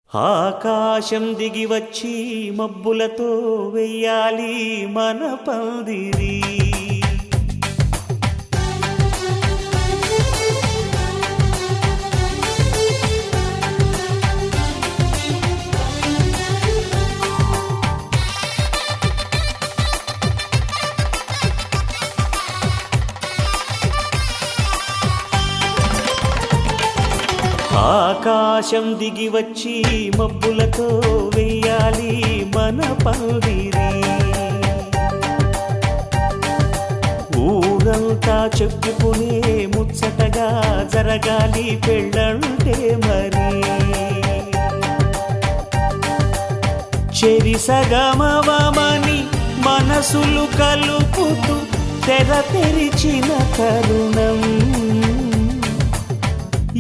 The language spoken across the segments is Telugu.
ఆకాశం దిగి వచ్చి మబ్బులతో వెయ్యాలి మన పందిరి. ఆకాశం దిగి వచ్చి మబ్బులతో వెయ్యాలి మన పందిరి. ఊరంతా చెప్పుకునే ముచ్చటగా జరగాలి పెళ్ళంటే మరి. చెరిసగమవమని మనసులు కలుపుతూ తెర తెరిచిన తరుణం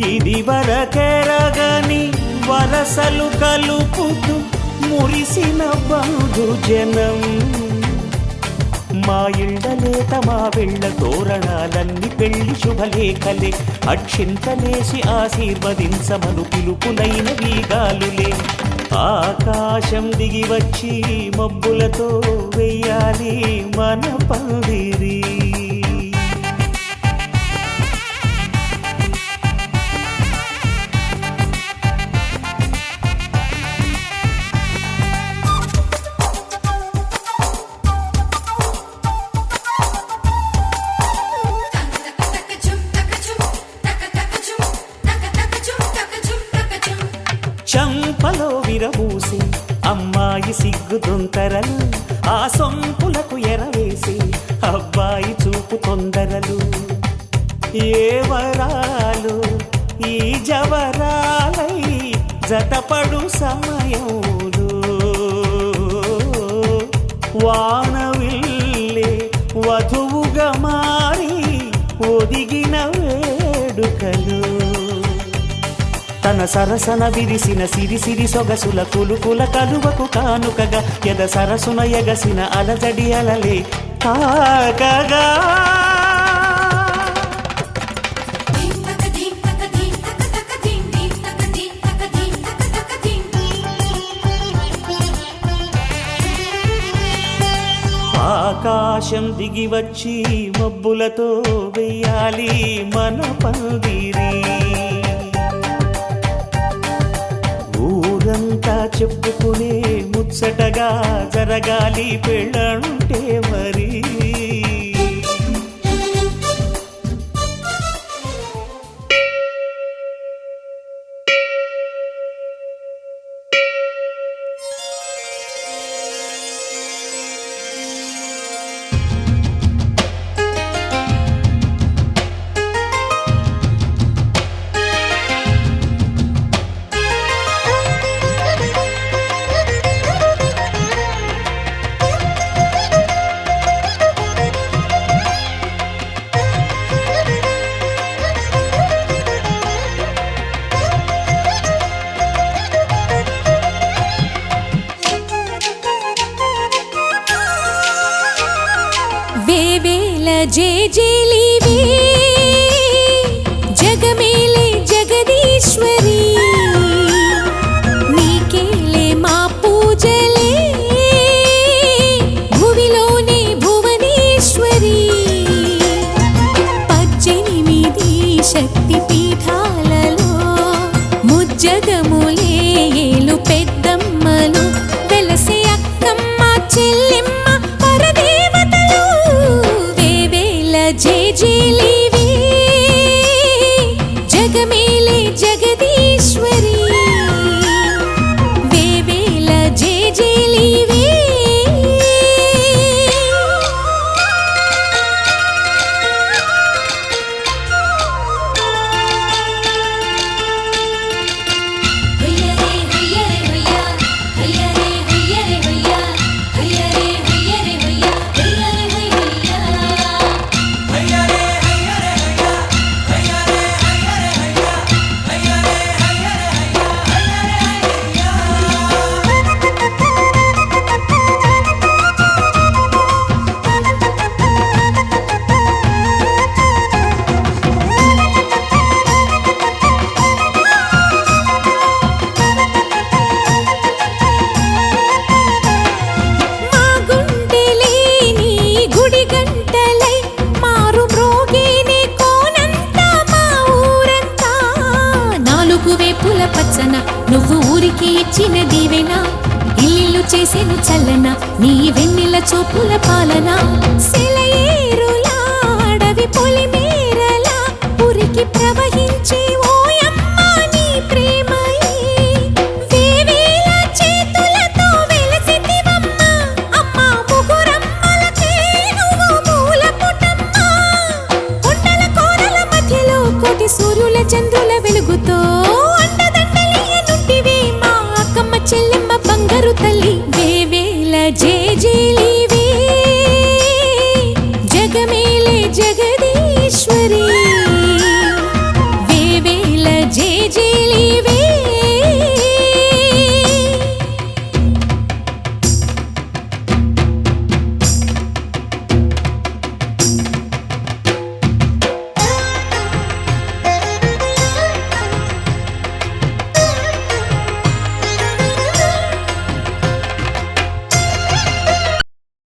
ఇది వరకెరగని వరసలు కలుపుతూ మురిసిన బంధుజనం. మా ఇళ్ళలేత మా వెళ్ళ తోరణాలన్నీ పెళ్లి శుభలేఖలే. అక్షింతలేసి ఆశీర్వదించమను పిలుపులైన వీగాలులే. ఆకాశం దిగి వచ్చి మబ్బులతో వెయ్యాలి మన పందిరి. చంపలో విరబూసి అమ్మాయి సిగ్గుదొంతరలు, ఆ సొంపులకు ఎరవేసి అబ్బాయి చూపు తొందరలు. ఏ వరాలు ఈ జవరాలై జతపడు సమయంలో వానవిల్లే వధువుగా మారి ఒదిగిన వేడుకలు. తన సరసన విరిసిన సిరిసిరి సొగసుల కులుకుల కలువకు కానుకగా ఎద సరసున ఎగసిన అలజడి అలలే తాకగా. ఆకాశం దిగి వచ్చి మబ్బులతో వెయ్యాలి మన పందిరి. ఊరంతా చెప్పుకునే ముచ్చటగా జరగాలి పెళ్ళంటే మరి. వేవేల జేజేలివే జగమేలే జగదీశ్వరి, నీకేలే మా పూజలే భువిలోనే భువనేశ్వరి. 18 శక్తి పీఠాలలో ముజ్జగములే ఏలు పెద్దమ్మలు వెలసే అక్కమ్మ చెల్లెమ్మ పరదేవతలు. వేవేల జేజేలివే నువ్వు ఊరికి ఇచ్చిన దీవెనా ఇల్లు చేసేను చల్లన నీ వెన్నెల చూపుల పాలన సెలయేరులా అడవి పొలిమేరలా ఉరికి ప్రవహించే ఓయమ్మ నీ ప్రేమయే వేవేల చేతులతో వెలసితివమ్మ అమ్మ ముగురమ్మలకే నువ్వు మూలపుటమ్మ కొండల కోరల మధ్యలో కోటి సూర్యుల చంద్రుల వెలుగుతో అండదండలియనుంటివే మా అక్కమ్మ చెల్లెమ్మ బంగారు తల్లి